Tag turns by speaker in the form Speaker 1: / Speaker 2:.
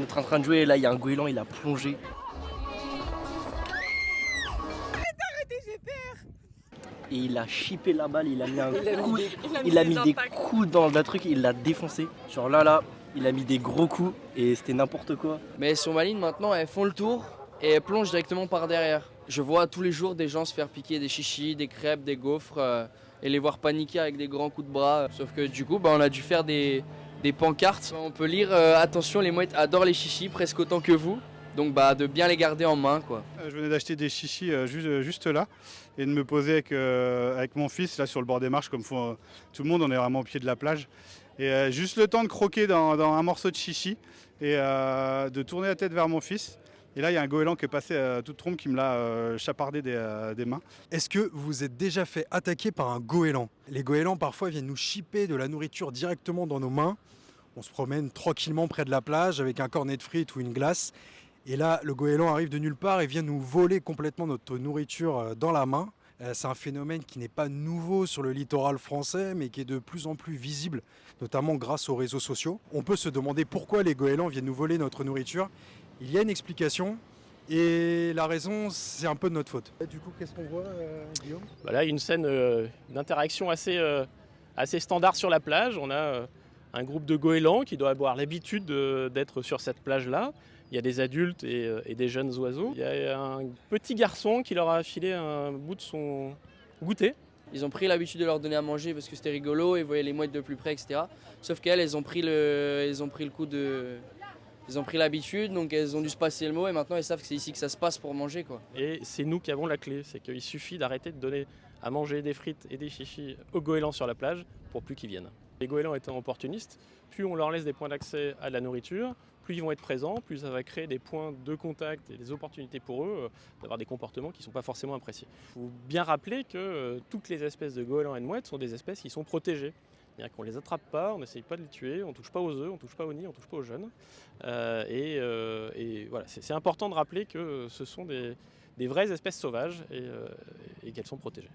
Speaker 1: est en train de jouer et là il y a un goéland, il a plongé. Et il a chippé la balle, il a mis un coup, il a mis des coups dans le truc, il l'a défoncé. Genre là, il a mis des gros coups et c'était n'importe quoi.
Speaker 2: Mais elles sont malines maintenant, elles font le tour et elles plongent directement par derrière. Je vois tous les jours des gens se faire piquer des chichis, des crêpes, des gaufres et les voir paniquer avec des grands coups de bras. Sauf que du coup, on a dû faire des pancartes. On peut lire attention, les mouettes adorent les chichis presque autant que vous. Donc de bien les garder en main, quoi.
Speaker 3: Je venais d'acheter des chichis juste là et de me poser avec mon fils là sur le bord des marches comme font tout le monde, on est vraiment au pied de la plage. Et juste le temps de croquer dans un morceau de chichi et de tourner la tête vers mon fils. Et là, il y a un goéland qui est passé à toute trompe qui me l'a chapardé des mains.
Speaker 4: Est-ce que vous vous êtes déjà fait attaquer par un goéland? Les goélands parfois viennent nous chipper de la nourriture directement dans nos mains. On se promène tranquillement près de la plage avec un cornet de frites ou une glace. Et là, le goéland arrive de nulle part et vient nous voler complètement notre nourriture dans la main. C'est un phénomène qui n'est pas nouveau sur le littoral français, mais qui est de plus en plus visible, notamment grâce aux réseaux sociaux. On peut se demander pourquoi les goélands viennent nous voler notre nourriture. Il y a une explication, et la raison, c'est un peu de notre faute. Du coup, qu'est-ce qu'on voit, Guillaume?
Speaker 5: Voilà, une scène d'interaction assez standard sur la plage. On a un groupe de goélands qui doit avoir l'habitude d'être sur cette plage-là. Il y a des adultes et des jeunes oiseaux. Il y a un petit garçon qui leur a filé un bout de son goûter.
Speaker 2: Ils ont pris l'habitude de leur donner à manger parce que c'était rigolo, ils voyaient les mouettes de plus près, etc. Sauf qu'elles, elles ont pris le coup de... Ils ont pris l'habitude, donc elles ont dû se passer le mot et maintenant elles savent que c'est ici que ça se passe pour manger, quoi.
Speaker 5: Et c'est nous qui avons la clé, c'est qu'il suffit d'arrêter de donner à manger des frites et des chichis aux goélands sur la plage pour plus qu'ils viennent. Les goélands étant opportunistes, plus on leur laisse des points d'accès à la nourriture, plus ils vont être présents, plus ça va créer des points de contact et des opportunités pour eux d'avoir des comportements qui ne sont pas forcément appréciés. Il faut bien rappeler que toutes les espèces de goélands et de mouettes sont des espèces qui sont protégées. C'est-à-dire qu'on ne les attrape pas, on n'essaye pas de les tuer, on ne touche pas aux œufs, on ne touche pas aux nids, on ne touche pas aux jeunes. Et voilà, c'est important de rappeler que ce sont des vraies espèces sauvages et qu'elles sont protégées.